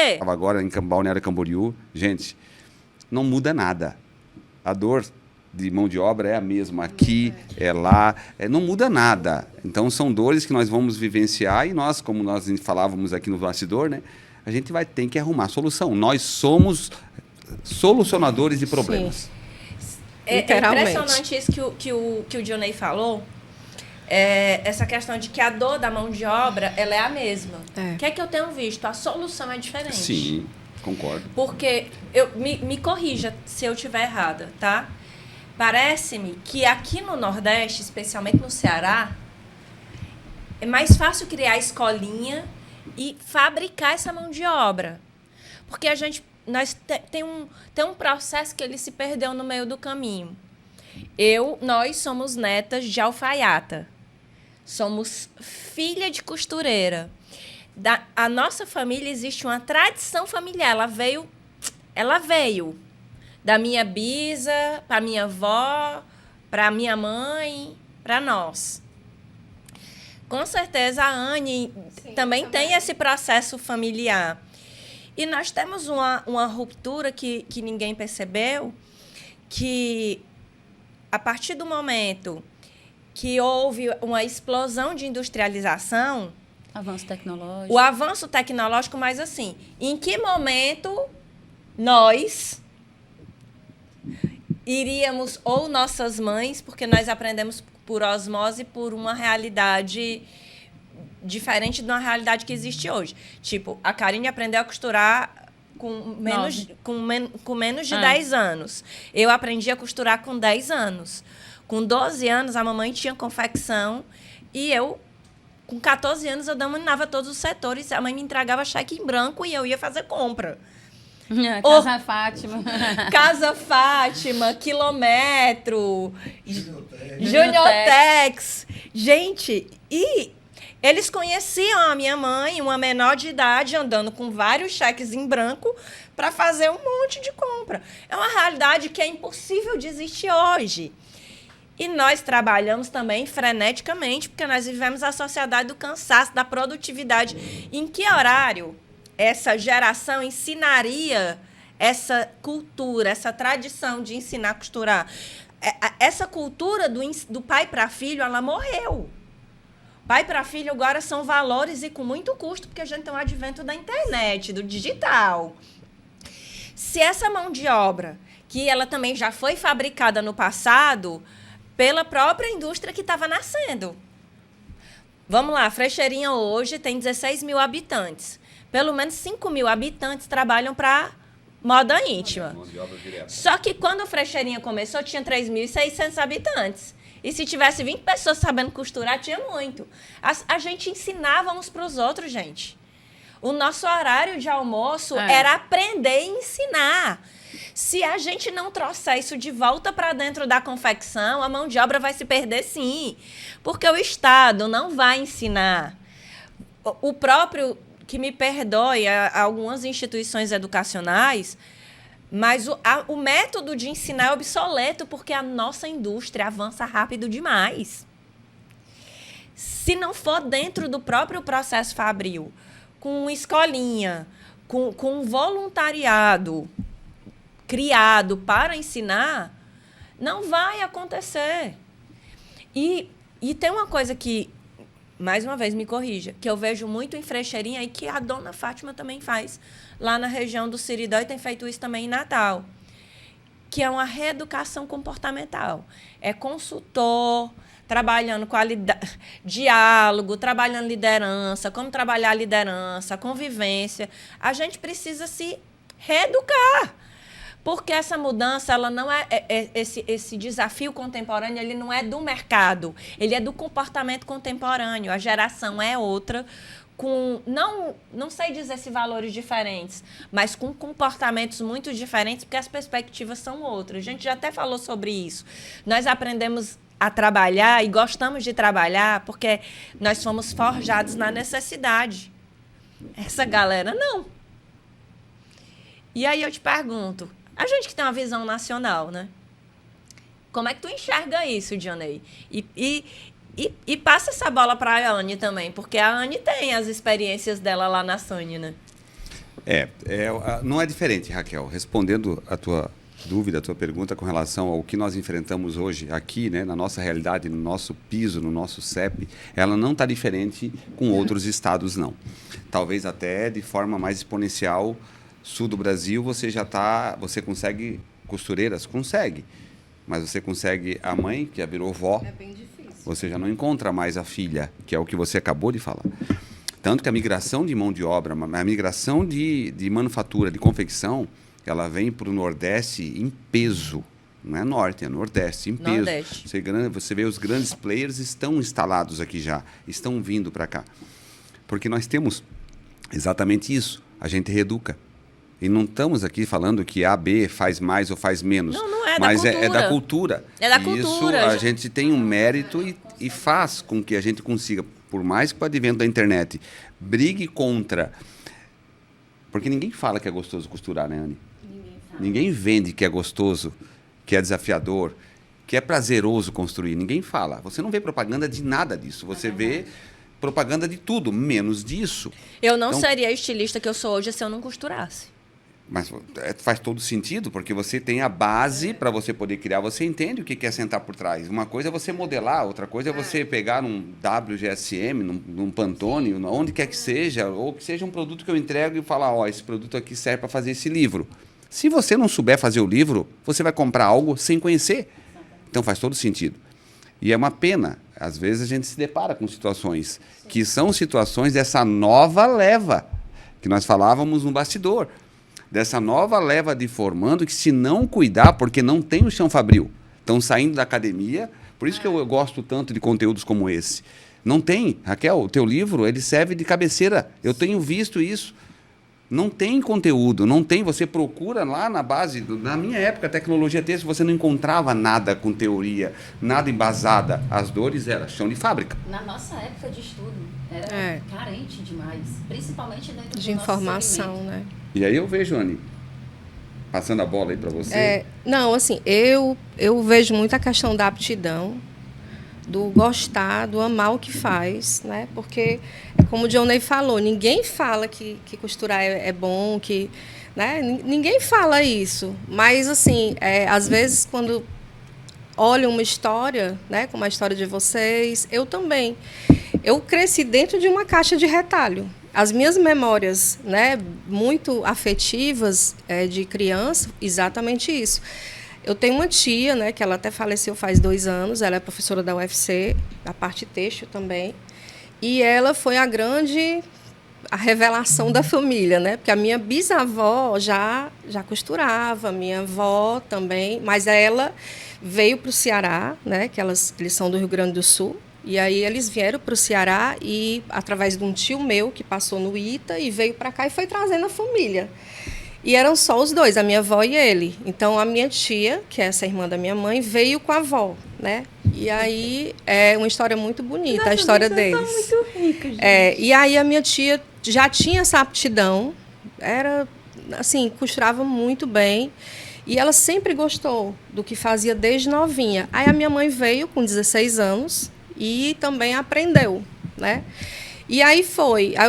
quê? Estava agora em Balneário Camboriú. Gente, não muda nada. A dor de mão de obra é a mesma aqui, é lá, não muda nada. Então, são dores que nós vamos vivenciar e nós, como nós falávamos aqui no bastidor, né, a gente vai ter que arrumar solução. Nós somos solucionadores de problemas. É impressionante isso que o Dionei falou, essa questão de que a dor da mão de obra ela é a mesma. O que é que eu tenho visto? A solução é diferente. Sim, concordo. Porque, me corrija se eu estiver errada, tá? Parece-me que aqui no Nordeste, especialmente no Ceará, é mais fácil criar escolinha e fabricar essa mão de obra. Porque tem um processo que ele se perdeu no meio do caminho. Nós somos netas de alfaiata. Somos filha de costureira. A nossa família existe uma tradição familiar. Ela veio da minha bisa, para minha avó, para minha mãe, para nós. Com certeza a Anne também tem esse processo familiar. E nós temos uma ruptura que ninguém percebeu, que a partir do momento que houve uma explosão de industrialização... Avanço tecnológico. O avanço tecnológico, mas assim, em que momento nós iríamos, ou nossas mães, porque nós aprendemos por osmose, por uma realidade diferente de uma realidade que existe hoje. Tipo, a Karine aprendeu a costurar com menos de 10 anos. Eu aprendi a costurar com 10 anos. Com 12 anos, a mamãe tinha confecção e eu, com 14 anos, eu dominava todos os setores. A mãe me entregava cheque em branco e eu ia fazer compra. Casa Fátima. Casa Fátima, Quilômetro, Juniortex. Gente, e eles conheciam a minha mãe, uma menor de idade, andando com vários cheques em branco para fazer um monte de compra. É uma realidade que é impossível de existir hoje. E nós trabalhamos também freneticamente, porque nós vivemos a sociedade do cansaço, da produtividade. Em que horário essa geração ensinaria essa cultura, essa tradição de ensinar a costurar? Essa cultura do pai para filho, ela morreu. Pai para filho agora são valores e com muito custo, porque a gente tem o advento da internet, do digital. Se essa mão de obra, que ela também já foi fabricada no passado pela própria indústria que estava nascendo. Vamos lá, Frecheirinha hoje tem 16 mil habitantes. Pelo menos 5 mil habitantes trabalham para moda íntima. Só que quando a Frecheirinha começou, tinha 3.600 habitantes. E se tivesse 20 pessoas sabendo costurar, tinha muito. A gente ensinava uns para os outros, gente. O nosso horário de almoço era aprender e ensinar. Se a gente não trouxer isso de volta para dentro da confecção, a mão de obra vai se perder, sim. Porque o Estado não vai ensinar. O próprio... que me perdoe algumas instituições educacionais, mas o método de ensinar é obsoleto porque a nossa indústria avança rápido demais. Se não for dentro do próprio processo fabril, com escolinha, com voluntariado criado para ensinar, não vai acontecer. E tem uma coisa que, mais uma vez, me corrija, que eu vejo muito em Frecheirinha e que a dona Fátima também faz lá na região do Siridó e tem feito isso também em Natal, que é uma reeducação comportamental. É consultor, trabalhando diálogo, trabalhando liderança, como trabalhar a liderança, convivência. A gente precisa se reeducar. Porque essa mudança, ela não esse desafio contemporâneo, ele não é do mercado, ele é do comportamento contemporâneo. A geração é outra, com, não sei dizer se valores diferentes, mas com comportamentos muito diferentes, porque as perspectivas são outras. A gente já até falou sobre isso. Nós aprendemos a trabalhar e gostamos de trabalhar porque nós fomos forjados na necessidade. Essa galera, não. E aí eu te pergunto, a gente que tem uma visão nacional, né? Como é que tu enxerga isso, Dionei? E passa essa bola para a Anne também, porque a Anne tem as experiências dela lá na Sony, né? Não é diferente, Raquel. Respondendo a tua dúvida, a tua pergunta com relação ao que nós enfrentamos hoje aqui, né, na nossa realidade, no nosso piso, no nosso CEP, ela não está diferente com outros estados, não. Talvez até de forma mais exponencial, sul do Brasil, você consegue costureiras? Consegue. Mas você consegue a mãe, que já virou vó. É bem difícil. Você já não encontra mais a filha, que é o que você acabou de falar. Tanto que a migração de mão de obra, a migração de manufatura, de confecção, ela vem para o Nordeste em peso. Não é Norte, é Nordeste, em peso. Nordeste. Você vê os grandes players estão instalados aqui já, estão vindo para cá. Porque nós temos exatamente isso, a gente reeduca. E não estamos aqui falando que A, B faz mais ou faz menos. Não é mas da cultura. É da cultura. É da e cultura. Isso a gente tem um mérito e faz com que a gente consiga, por mais que o advento da internet brigue contra... Porque ninguém fala que é gostoso costurar, né, Anny? Ninguém vende que é gostoso, que é desafiador, que é prazeroso construir. Ninguém fala. Você não vê propaganda de nada disso. Você vê propaganda de tudo, menos disso. Eu não seria a estilista que eu sou hoje se eu não costurasse. Mas faz todo sentido, porque você tem a base para você poder criar. Você entende o que é sentar por trás. Uma coisa é você modelar, outra coisa é você pegar num WGSM, num Pantone, onde quer que seja, ou que seja um produto que eu entrego e falar, esse produto aqui serve para fazer esse livro. Se você não souber fazer o livro, você vai comprar algo sem conhecer. Então faz todo sentido. E é uma pena. Às vezes a gente se depara com situações que são situações dessa nova leva, que nós falávamos no bastidor. Dessa nova leva de formando que, se não cuidar, porque não tem o chão fabril, estão saindo da academia. Por isso que eu gosto tanto de conteúdos como esse. Não tem. Raquel, o teu livro, ele serve de cabeceira. Eu tenho visto isso. Não tem conteúdo, não tem. Você procura lá na base. Na minha época, tecnologia têxtil, você não encontrava nada com teoria, nada embasada. As dores eram chão de fábrica. Na nossa época de estudo, era carente demais, principalmente dentro de informação, né? E aí eu vejo, Anny, passando a bola aí para você. Não, assim, eu vejo muito a questão da aptidão, do gostar, do amar o que faz, né? Porque, como o Dionei falou, ninguém fala que costurar é bom, né? Ninguém fala isso. Mas, assim, às vezes, quando olham uma história, né? Como a história de vocês, eu também. Eu cresci dentro de uma caixa de retalho. As minhas memórias, né, muito afetivas de criança, exatamente isso. Eu tenho uma tia, né, que ela até faleceu faz 2 anos, ela é professora da UFC, da parte têxtil também, e ela foi a revelação da família, né, porque a minha bisavó já costurava, a minha avó também, mas ela veio para o Ceará, né, que eles são do Rio Grande do Sul, e aí eles vieram para o Ceará e, através de um tio meu que passou no ITA e veio para cá e foi trazendo a família. E eram só os dois, a minha avó e ele. Então, a minha tia, que é essa irmã da minha mãe, veio com a avó, né? E aí, é uma história muito bonita. Nossa, a história deles. Muito rica, gente. E aí, a minha tia já tinha essa aptidão, era, assim, costurava muito bem. E ela sempre gostou do que fazia desde novinha. Aí, a minha mãe veio com 16 anos e também aprendeu, né? E aí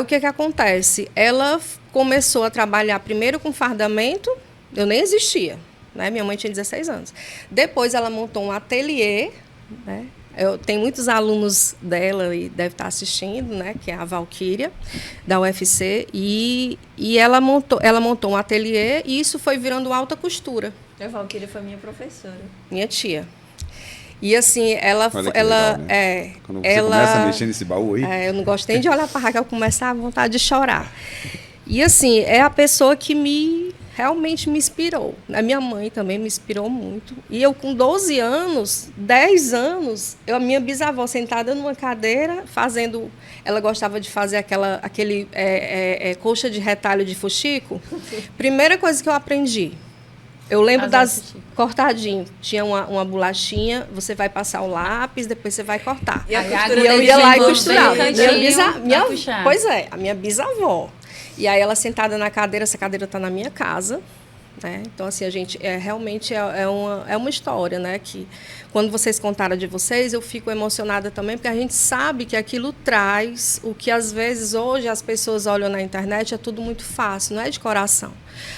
o que acontece? Ela começou a trabalhar primeiro com fardamento, eu nem existia, né? Minha mãe tinha 16 anos. Depois ela montou um ateliê, né? Eu tenho muitos alunos dela e deve estar assistindo, né? Que é a Valquíria, da UFC, e ela montou um ateliê e isso foi virando alta costura. A Valquíria foi minha professora. Minha tia. E assim, ela... Legal, né? Quando você começa a mexer nesse baú aí... eu não gosto nem de olhar para a Raquel, começar a vontade de chorar. E assim, é a pessoa que realmente me inspirou. A minha mãe também me inspirou muito. E eu, com 12 anos, 10 anos, a minha bisavó sentada numa cadeira, fazendo... Ela gostava de fazer aquele colcha de retalho de fuxico. Primeira coisa que eu aprendi... Eu lembro cortadinho. Tinha uma bolachinha, você vai passar o lápis, depois você vai cortar. E eu ia lá e costurava. Pois é, a minha bisavó. E aí ela sentada na cadeira, essa cadeira está na minha casa, né? Então, assim, a gente realmente é uma história, né? Que quando vocês contaram de vocês, eu fico emocionada também, porque a gente sabe que aquilo traz o que, às vezes, hoje as pessoas olham na internet, é tudo muito fácil, não é de coração.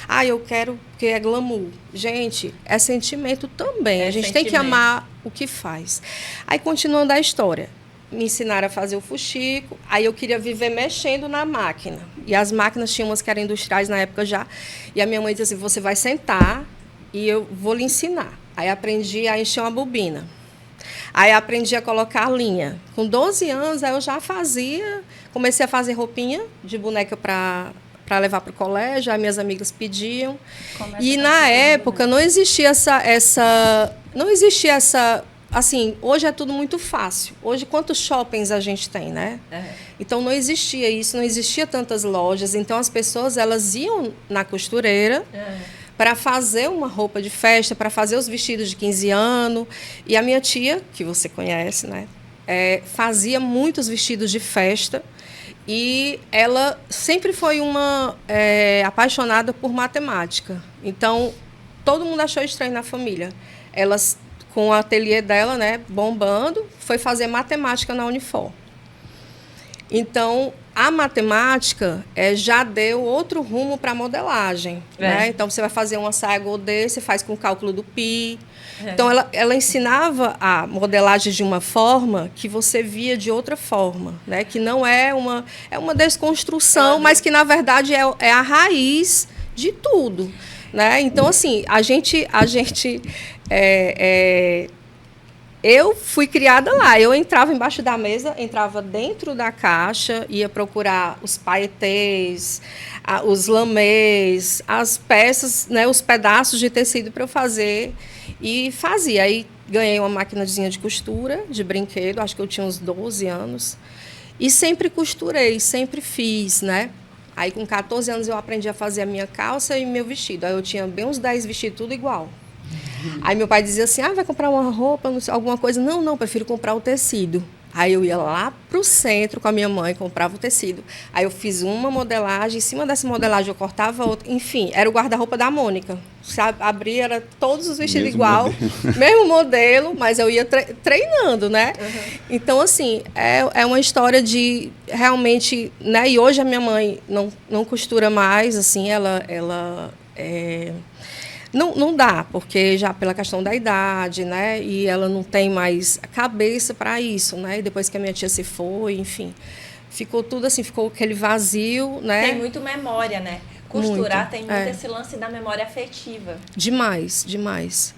Ah, eu quero porque é glamour. Gente, é sentimento também. A gente tem que amar o que faz. Aí, continuando a história, me ensinaram a fazer o fuxico, aí eu queria viver mexendo na máquina. E as máquinas tinham umas que eram industriais na época já. E a minha mãe disse assim, você vai sentar e eu vou lhe ensinar. Aí aprendi a encher uma bobina. Aí aprendi a colocar a linha. Com 12 anos, aí eu já comecei a fazer roupinha de boneca para levar para o colégio, aí minhas amigas pediam. E na época não existia essa assim, hoje é tudo muito fácil. Hoje, quantos shoppings a gente tem, né? Então, não existia isso, não existia tantas lojas. Então, as pessoas, elas iam na costureira para fazer uma roupa de festa, para fazer os vestidos de 15 anos. E a minha tia, que você conhece, né? Fazia muitos vestidos de festa. E ela sempre foi uma apaixonada por matemática. Então, todo mundo achou estranho na família. Elas, com o ateliê dela, né, bombando, foi fazer matemática na Unifor. Então, a matemática já deu outro rumo para a modelagem. Né? Então, você vai fazer uma saia godê, você faz com o cálculo do pi. Então, ela ensinava a modelagem de uma forma que você via de outra forma, né? Que não é uma desconstrução, mas que, na verdade, é a raiz de tudo. Né? Então, assim, eu fui criada lá. Eu entrava embaixo da mesa, entrava dentro da caixa, ia procurar os paetês, os lamés, as peças, né, os pedaços de tecido para eu fazer. E fazia. Aí ganhei uma maquinazinha de costura, de brinquedo, acho que eu tinha uns 12 anos. E sempre costurei, sempre fiz, né? Aí, com 14 anos, eu aprendi a fazer a minha calça e meu vestido. Aí, eu tinha bem uns 10 vestidos, tudo igual. Aí, meu pai dizia assim, vai comprar uma roupa, não sei, alguma coisa? Não, prefiro comprar o tecido. Aí, eu ia lá para o centro com a minha mãe, comprava o tecido. Aí, eu fiz uma modelagem, em cima dessa modelagem, eu cortava outra. Enfim, era o guarda-roupa da Mônica. Sabe? Abria, era todos os vestidos igual, mesmo modelo, mas eu ia treinando, né? Então, assim, é uma história de realmente, né? E hoje a minha mãe não costura mais, assim, não dá, porque já pela questão da idade, né? E ela não tem mais cabeça para isso, né? E depois que a minha tia se foi, enfim, ficou tudo assim, ficou aquele vazio, né? Tem muito memória, né? Costurar muito, tem muito esse lance da memória afetiva. Demais, demais.